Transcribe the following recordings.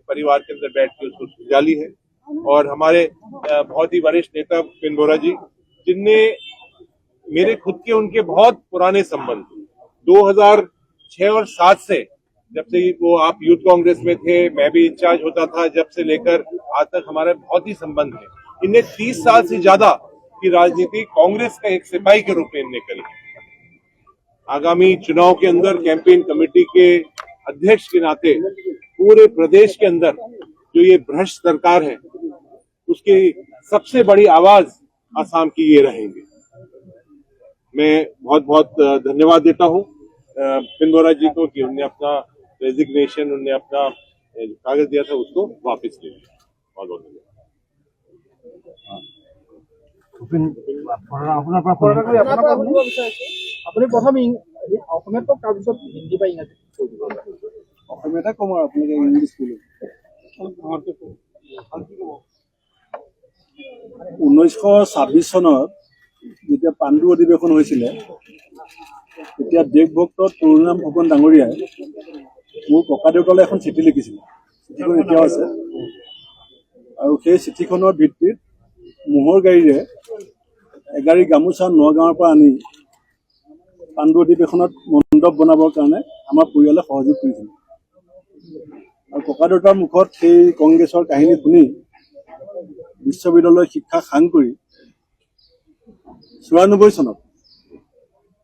परिवार के अंदर बैठ के उसको सुलझा ली है। और हमारे बहुत ही वरिष्ठ नेता पिन बोरा जी, जिनने मेरे खुद के उनके बहुत पुराने संबंध 2006 और 7 से, जब से वो आप यूथ कांग्रेस में थे, मैं भी इंचार्ज होता था, जब से लेकर आज तक हमारे बहुत ही संबंध है। इनने 30 साल से ज्यादा की राजनीति कांग्रेस का एक सिपाही के रूप में इनने करी। आगामी चुनाव के अंदर कैंपेन कमेटी के अध्यक्ष के नाते पूरे प्रदेश के अंदर जो ये भ्रष्ट सरकार है उसकी सबसे बड़ी आवाज आसाम की ये रहेंगे। मैं बहुत बहुत धन्यवाद देता हूं पिन बोरा जी को कि उन्होंने अपना रेजिग्नेशन, उन्होंने अपना कागज दिया था उसको वापस ले लिया। बहुत बहुत धन्यवाद। আপুনি প্ৰথম অসমীয়াত কওক, তাৰপিছত হিন্দী বা ইংৰাজী অসমীয়াতে ক'ম আৰু আপোনালোকে ইংলিছ ক'লে। 1926 চনত যেতিয়া পাণ্ডু অধিৱেশন হৈছিলে, তেতিয়া দেশভক্ত তৰুণৰাম ফুকন ডাঙৰীয়াই মোৰ ককাদেউতালৈ এখন চিঠি লিখিছিলে। চিঠিখন এতিয়াও আছে আৰু সেই চিঠিখনৰ ভিত্তিত মোহৰ গাড়ীৰে এগাড়ী গামোচা নগাঁৱৰ পৰা আনি পাণ্ডু অধিৱেশনত মণ্ডপ বনাবৰ কাৰণে আমাৰ পৰিয়ালে সহযোগ কৰিছিল। আৰু ককাদেউতাৰ মুখত সেই কংগ্ৰেছৰ কাহিনী শুনি বিশ্ববিদ্যালয় শিক্ষা সাং কৰি 94 চনত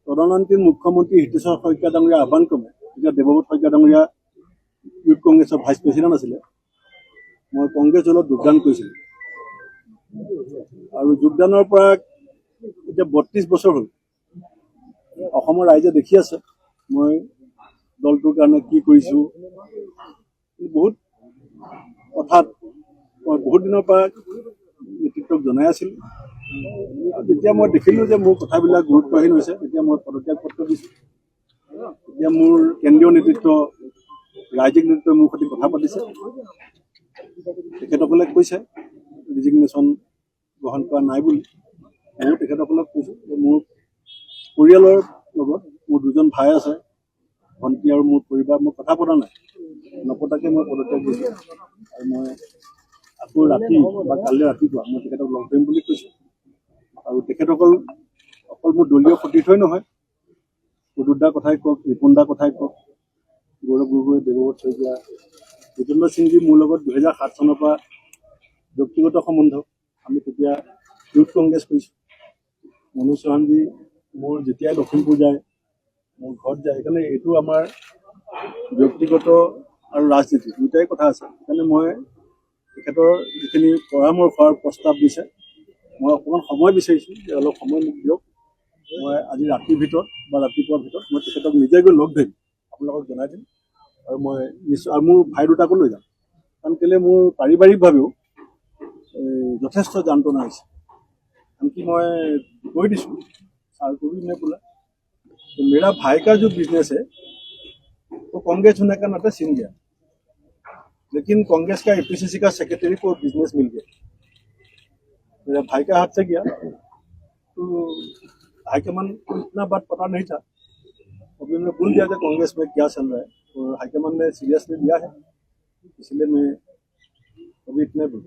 তদানীন্তন মুখ্যমন্ত্ৰী হিতেশ্বৰ শইকীয়া ডাঙৰীয়া আহ্বান ক্ৰমে, এতিয়া দেৱব্ৰত শইকীয়া ডাঙৰীয়া ইউথ কংগ্ৰেছৰ ভাইচ প্ৰেচিডেণ্ট আছিলে, মই কংগ্ৰেছ দলত যোগদান কৰিছিলোঁ। আৰু যোগদানৰ পৰা এতিয়া 32 বছৰ হ'ল। অসমৰ ৰাইজে দেখি আছে মই দলটোৰ কাৰণে কি কৰিছোঁ। বহুত কথাত মই বহুত দিনৰ পৰা নেতৃত্বক জনাই আছিলোঁ। যেতিয়া মই দেখিলোঁ যে মোৰ কথাবিলাক গুৰুত্বহীন হৈছে, তেতিয়া মই পদত্যাগ পত্ৰ দিছোঁ। এতিয়া মোৰ কেন্দ্ৰীয় নেতৃত্ব, ৰাজ্যিক নেতৃত্বই মোৰ সৈতে কথা পাতিছে। তেখেতসকলে কৈছে ৰিজিগনেশ্যন গ্ৰহণ কৰা নাই বুলি। ময়ো তেখেতসকলক কৈছোঁ যে মোৰ পৰিয়ালৰ লগত মোৰ দুজন ভাই আছে, ভণ্টি আৰু মোৰ পৰিবাৰ, মই কথা পতা নাই, নপতাকে মই পদত্যাগ দিছোঁ। আৰু মই আকৌ ৰাতি বা কাইলৈ ৰাতিপুৱা মই তেখেতক লগ ধৰিম বুলি কৈছোঁ। আৰু তেখেতসকল অকল মোৰ দলীয় সতীৰ্থই নহয়, প্ৰদুৰদাৰ কথাই কওক, ৰিপুণদাৰ কথাই কওক, গৌৰৱ গগৈ, দেৱব্ৰত শইকীয়া, জিতেন্দ্ৰ সিংজী মোৰ লগত 2007 চনৰ পৰা ব্যক্তিগত সম্বন্ধ। আমি তেতিয়া ইউথ কংগ্ৰেছ কৰিছোঁ। মনোজ চৌহানজী মোৰ যেতিয়াই লখিমপুৰ যায়, মোৰ ঘৰত যায়, সেইকাৰণে এইটো আমাৰ ব্যক্তিগত আৰু ৰাজনীতি দুয়োটাই কথা আছে। সেইকাৰণে মই তেখেতৰ যিখিনি পৰামৰ্শ আৰু প্ৰস্তাৱ দিছে, মই অকণমান সময় বিচাৰিছোঁ যে অলপ সময় মোক দিয়ক। মই আজি ৰাতিৰ ভিতৰত বা ৰাতিপুৱাৰ ভিতৰত মই তেখেতক নিজে গৈ লগ ধৰিম, আপোনালোকক জনাই দিম। আৰু মই নিশ্চয়, আৰু মোৰ ভাই দুটাকো লৈ যাম, কাৰণ কেলৈ মোৰ পাৰিবাৰিকভাৱেও যথেষ্ট যান্ত্ৰণা হৈছে। আনকি মই কৈ দিছোঁ, सर को भी मैं बोला तो मेरा भाई का जो बिजनेस है वो कांग्रेस होने का नाते छिन गया, लेकिन कांग्रेस का एपीसीसी का सेक्रेटरी को बिजनेस मिल गया, मेरा भाई का हाथ से गया। तो हाईकमान को इतना बात पता नहीं था, अभी मैं भूल गया था कांग्रेस में क्या चल रहा है, और हाईकमान ने सीरियसली लिया है, इसलिए मैं अभी इतने बोल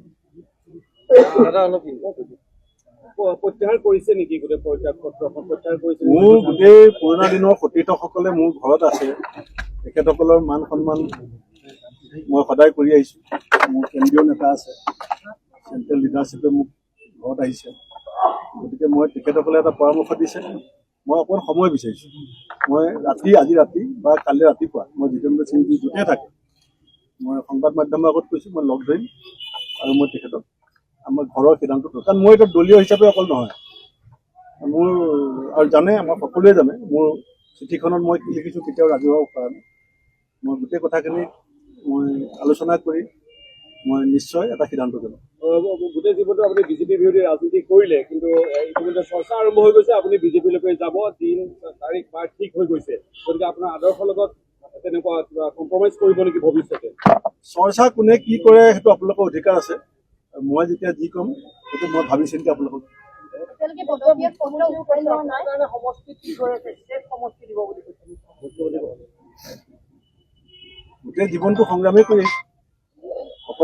প্ৰত্যাহাৰ কৰিছে নেকি? গোটেই প্ৰত্যাহাৰ কৰিছে। মোৰ গোটেই পুৰণা দিনৰ সতীৰ্থসকলে মোৰ ঘৰত আছে, তেখেতসকলৰ মান সন্মান মই সদায় কৰি আহিছোঁ। মোৰ কেন্দ্ৰীয় নেতা আছে, চেণ্ট্ৰেল লিডাৰশ্বিপে মোক ঘৰত আহিছে, গতিকে মই তেখেতসকলে এটা পৰামৰ্শ দিছে, মই অকণ সময় বিচাৰিছোঁ। মই আজি ৰাতি বা কালি ৰাতিপুৱা মই জিতেন্দ্ৰ সিংজী য'তে থাকে মই সংবাদ মাধ্যমৰ আগত কৈছোঁ, মই লগ ধৰিম আৰু মই তেখেতক আমাৰ ঘৰৰ সিদ্ধান্ত, কাৰণ মই এটা দলীয় হিচাপে অকল নহয়, মোৰ আৰু জানে, আমাৰ সকলোৱে জানে মোৰ চিঠিখনত মই কি লিখিছোঁ কেতিয়াও ৰাজহুৱা কৰা নাই। মই গোটেই কথাখিনি মই আলোচনা কৰি মই নিশ্চয় এটা সিদ্ধান্ত ল'ম। গোটেই জীৱনটো আপুনি বিজেপি বিৰোধী ৰাজনীতি কৰিলে, কিন্তু ইতিমধ্যে চৰ্চা আৰম্ভ হৈ গৈছে, আপুনি বিজেপিলৈকে যাব, দিন তাৰিখ বাৰ ঠিক হৈ গৈছে, গতিকে আপোনাৰ আদৰ্শৰ লগত তেনেকুৱা কিবা কম্প্ৰমাইজ কৰিব নেকি ভৱিষ্যতে? চৰ্চা কোনে কি কৰে সেইটো আপোনালোকৰ অধিকাৰ আছে, মই যেতিয়া যি ক'ম সেইটো মই ভাবি চিন্তি আপোনালোকক গোটেই জীৱনটো সংগ্ৰামেই কৰি আহিছোঁ।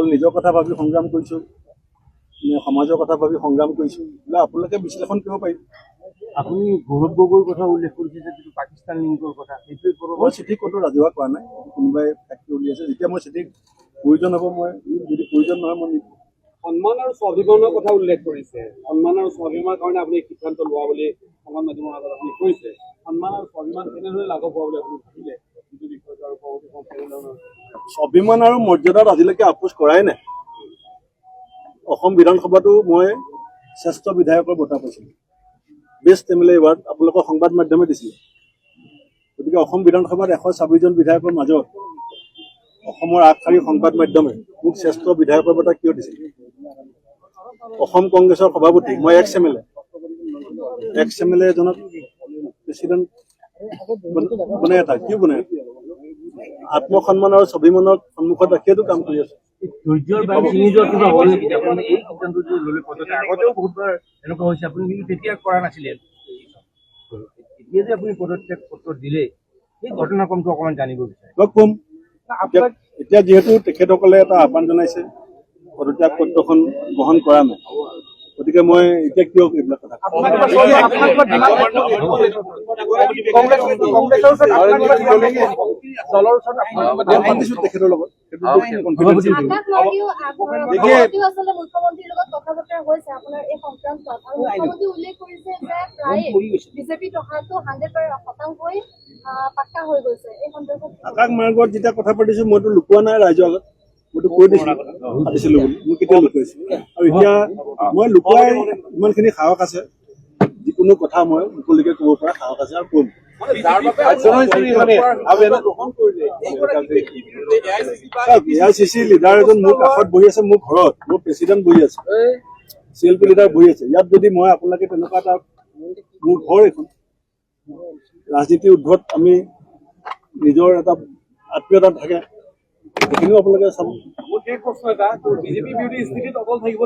অকল নিজৰ কথা ভাবি সংগ্ৰাম কৰিছোঁ নে সমাজৰ কথা ভাবি সংগ্ৰাম কৰিছোঁ বোলে আপোনালোকে বিশ্লেষণ কৰিব পাৰিব। আপুনি গৌৰৱ গগৈৰ কথা উল্লেখ কৰিছে যে যিটো পাকিস্তান লিংকৰ কথা সেইটোৱে মই চিঠি ক'তো ৰাজহুৱা কৰা নাই, কোনোবাই ফেক্টৰী উলিয়াইছে। যেতিয়া মই চিঠি প্ৰয়োজন হ'ব মই যদি প্ৰয়োজন নহয় মই নিদিম। সন্মান আৰু স্বাভিমানৰ কথা উল্লেখ কৰিছে। সন্মান আৰু স্বাভিমানৰ কাৰণে আপুনি সিদ্ধান্ত লোৱা বুলি সংবাদ মাধ্যমৰ আগত আপুনি কৈছে। সন্মান আৰু স্বাভিমান কেনেদৰে লাঘৱ হোৱা বুলি আপুনি ভাবিলে যিটো বিষয়টো আৰু পৰৱৰ্তী সময়ত কেনেধৰণৰ স্বাভিমান আৰু মৰ্যাদাত আজিলৈকে আপোচ কৰাই নাই। অসম বিধানসভাতো মই শ্ৰেষ্ঠ বিধায়কৰ বঁটা পাইছিলোঁ, বেষ্ট এমএলএ এৱাৰ্ড আপোনালোকৰ সংবাদ মাধ্যমে দিছিলে। গতিকে অসম বিধানসভাত 126জন বিধায়কৰ মাজত অসমৰ আগশাৰীৰ সংবাদ মাধ্যমে মোক শ্ৰেষ্ঠ বিধায়কৰ বঁটা কিয় দিছিল? অসম কংগ্ৰেছৰ সভাপতি, মই এক্স এম এল এ এজনক প্ৰেচিডেণ্ট বনাই এটা কিয় বনাই? আত্মসন্মান আৰু স্বাভিমানৰ সন্মুখত ৰাখিয়েতো কাম কৰি আছো। ধৈৰ্যৰ বা চিনি যোৱা কিবা হ'ল নেকি আপুনি এই সিদ্ধান্ত যে ল'লে পদতে? আগতেও বহুতবাৰ এনেকুৱা হৈছে, আপুনি কিন্তু তেতিয়া কৰা নাছিলে। এতিয়া যে আপুনি পদত্যাগ পত্ৰ দিলে সেই ঘটনাক্ৰমটো অকণমান জানিব বিচাৰে। মই কম এতিয়া যিহেতু তেখেতসকলে এটা আহ্বান জনাইছে পদত্যাগ পত্ৰখন গ্ৰহণ কৰা নাই, গতিকে মই এতিয়া কিয় এইবিলাক কথা পাতিছো তেখেতৰ লগত। আকাশ মাৰ্গীও আচলতে মুখ্যমন্ত্ৰীৰ লগত কথা বতৰা হৈছে আপোনাৰ এই সংক্ৰান্তত, আৰু মুখ্যমন্ত্ৰী উল্লেখ কৰিছে যে প্ৰায় বিজেপিত অহাটো 100% পাক্কা হৈ গৈছে। এই সন্দৰ্ভত আকাশ মাৰ্গত যেতিয়া কথা পাতিছো মইতো লুকোৱা নাই ৰাইজৰ আগত, মইতো কৈ দিছিলো পাতিছিলো বুলি। মই কেতিয়া লুকুৱাইছো? আৰু এতিয়া মই লুকুৱাই ইমানখিনি সাহস আছে, যিকোনো কথা মই মুকলিকে ক'ব পৰা সাহস আছে আৰু ক'ম। AICC লিডাৰ এজন মোৰ কাষত বহি আছে, মোৰ ঘৰত মোৰ প্ৰেচিডেণ্ট বহি আছে, CLP লিডাৰ বহি আছে। ইয়াত যদি মই আপোনালোকে তেনেকুৱা এটা মোৰ ঘৰ এখন ৰাজনীতিৰ উদ্ভৱ আমি নিজৰ এটা আত্মীয়তা থাকে, সেইখিনিও আপোনালোকে চাব। মোৰ শেষ প্ৰশ্ন এটা, বিজেপি বিৰোধী স্থিতিত অকল থাকিব